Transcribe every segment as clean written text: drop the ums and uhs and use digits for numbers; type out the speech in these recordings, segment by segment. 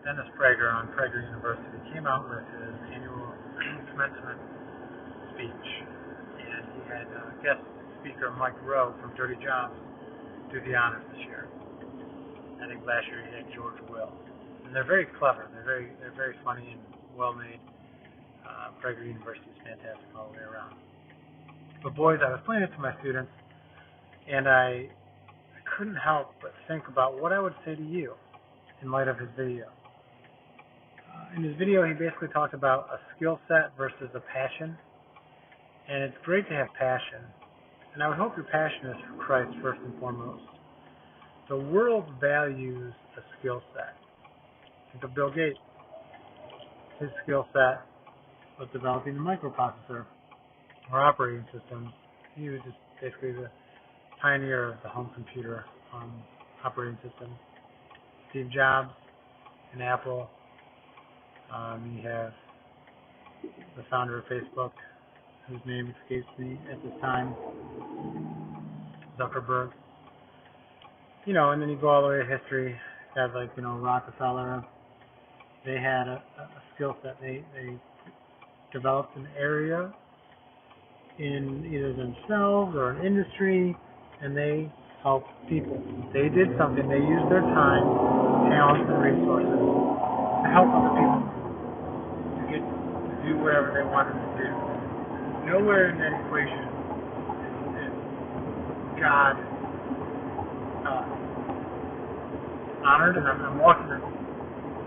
Dennis Prager on Prager University came out with his annual commencement speech, and he had guest speaker Mike Rowe from Dirty Jobs do the honors this year. I think last year he had George Will, and they're very clever. They're very funny and well made. Prager University is fantastic all the way around. But boys, I was playing it to my students, and I couldn't help but think about what I would say to you in light of his video. In his video, he basically talked about a skill set versus a passion, and it's great to have passion, and I would hope your passion is for Christ first and foremost. The world values a skill set. Think of Bill Gates. His skill set was developing the microprocessor or operating systems. He was just basically the pioneer of the home computer operating system. Steve Jobs in Apple. You have the founder of Facebook, whose name escapes me at this time, Zuckerberg. And then you go all the way to history. Guys like, Rockefeller. They had a skill set. They developed an area in either themselves or an industry, and they helped people. They did something. They used their time, talents, and resources to help other people to do whatever they wanted to do. Nowhere in that equation is God honored, and I'm walking a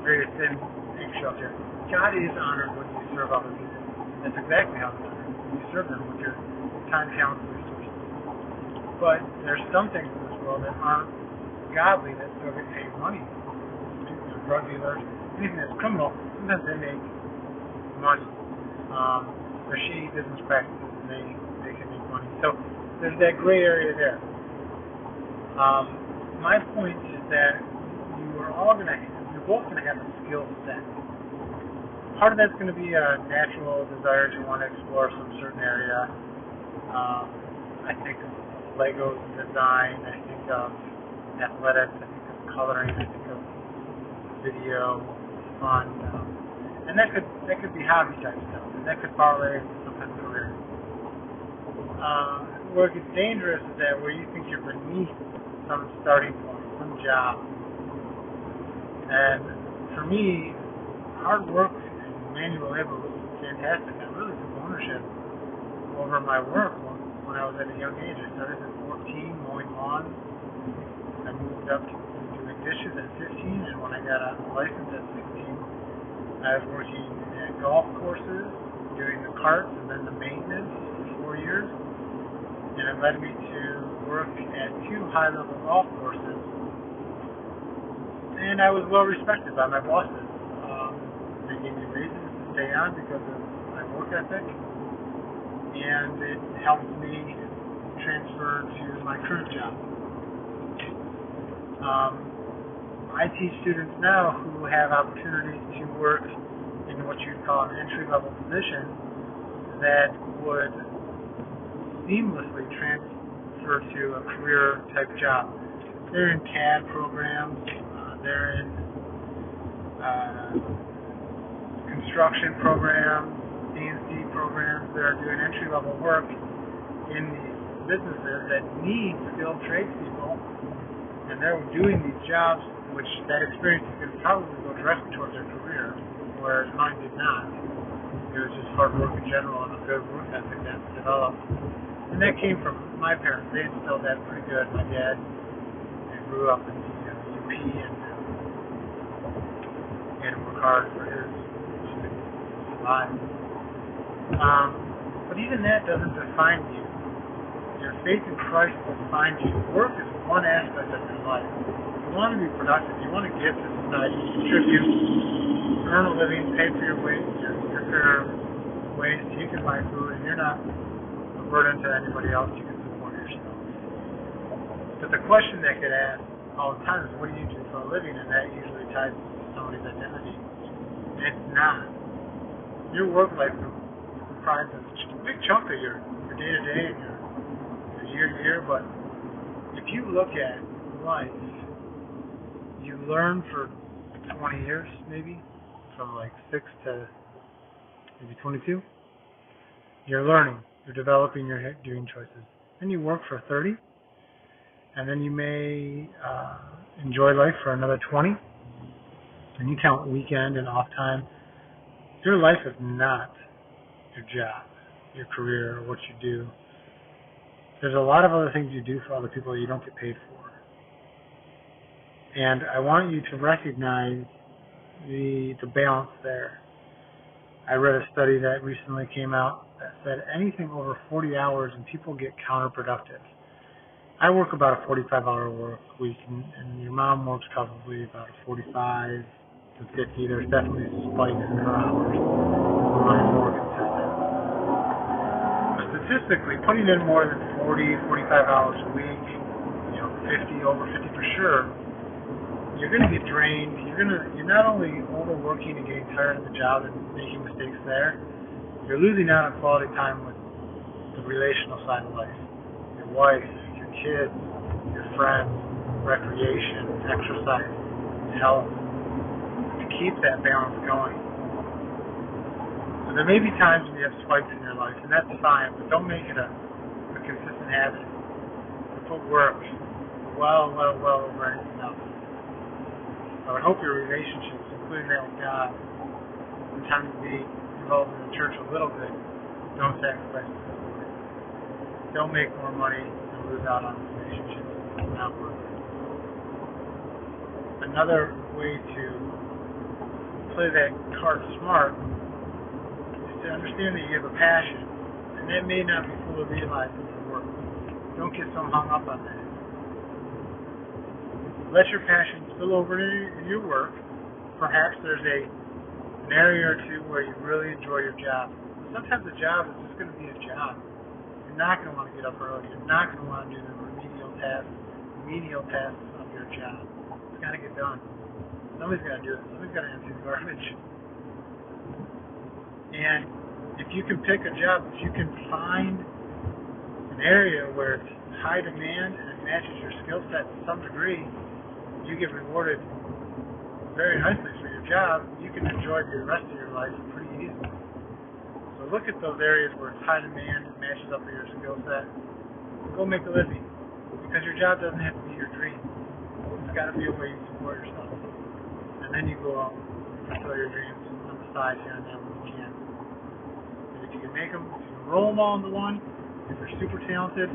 very thin eggshell here. God is honored when you serve other people. That's exactly how it's honored. You serve them with your time, talents, and resources. But there's some things in this world that aren't godly that still get paid money. Drug dealers, anything that's criminal, sometimes they make money. They're shady business practices, and they can make money. So there's that gray area there. My point is that you're both going to have a skill set. Part of that's going to be a natural desire to want to explore some certain area. I think of Legos and design. I think of athletics. I think of coloring. I think of video, fun, and that could be hobby type stuff, and that could parlay into some kind of career. Where it gets dangerous is that where you think you're beneath some starting point, some job. And for me, hard work and manual labor was fantastic. I really took ownership over my work when I was at a young age. I started at 14 mowing lawns. I moved up to doing dishes at 15, and when I got a license at 16, I was working at golf courses, doing the carts and then the maintenance for 4 years. And it led me to work at 2 high-level golf courses. And I was well respected by my bosses. They gave me reasons to stay on because of my work ethic, and it helped me transfer to my current job. I teach students now who have opportunities to work in what you'd call an entry-level position that would seamlessly transfer to a career-type job. They're in CAD programs. They're in construction programs, CNC programs. They're doing entry-level work in these businesses that need skilled tradespeople, and they're doing these jobs which that experience could probably go directly towards their career, whereas mine did not. It was just hard work in general and a good work ethic that developed. And that came from my parents. They instilled that pretty good. My dad grew up in the UP and had to work hard for his life. But even that doesn't define you. Your faith in Christ defines you. Work is one aspect of your life. You want to be productive. You want to give to society, contribute, earn a living, pay for your ways, your career ways, so you can buy food, and you're not a burden to anybody else. You can support yourself. But the question that get asked all the time is, what do you do for a living? And that usually ties to somebody's identity. And it's not. Your work life comprises a big chunk of your day-to-day and your year-to-year, but if you look at life, you learn for 20 20 years, maybe, from like 6 to maybe 22, you're learning, you're developing your doing choices. Then you work for 30, and then you may enjoy life for another 20, and you count weekend and off time. Your life is not your job, your career, or what you do. There's a lot of other things you do for other people that you don't get paid for. And I want you to recognize the balance there. I read a study that recently came out that said anything over 40 hours and people get counterproductive. I work about a 45-hour work week, and your mom works probably about a 45 to 50. There's definitely spikes in her hours. Mine's more consistent. But statistically, putting in more than 40, 45 hours a week, 50, over 50 for sure, you're going to get drained. You're not only overworking and getting tired of the job and making mistakes there, you're losing out on quality time with the relational side of life. Your wife, your kids, your friends, recreation, exercise, health, to keep that balance going. So there may be times when you have spikes in your life, and that's fine, but don't make it a consistent habit. Put work well over anything else. I would hope your relationships, including that with God, the time to be involved in the church a little bit, don't sacrifice the Lord. Don't make more money and lose out on relationships. It's not worth it. Another way to play that card smart is to understand that you have a passion, and that may not be fully realized in your work. Don't get so hung up on that. Let your passion spill over into your work. Perhaps there's an area or two where you really enjoy your job. Sometimes the job is just going to be a job. You're not going to want to get up early. You're not going to want to do the remedial tasks of your job. It's got to get done. Somebody's got to do it. Somebody's got to empty the garbage. And if you can pick a job, if you can find an area where it's high demand and it matches your skill set to some degree, you get rewarded very nicely for your job, you can enjoy the rest of your life pretty easily. So look at those areas where it's high demand and matches up with your skill set. Go make a living, because your job doesn't have to be your dream. It's got to be a way you support yourself. And then you go out and fulfill your dreams on the side here and there when you can. And if you can make them, if you can roll them all into one, if you're super talented,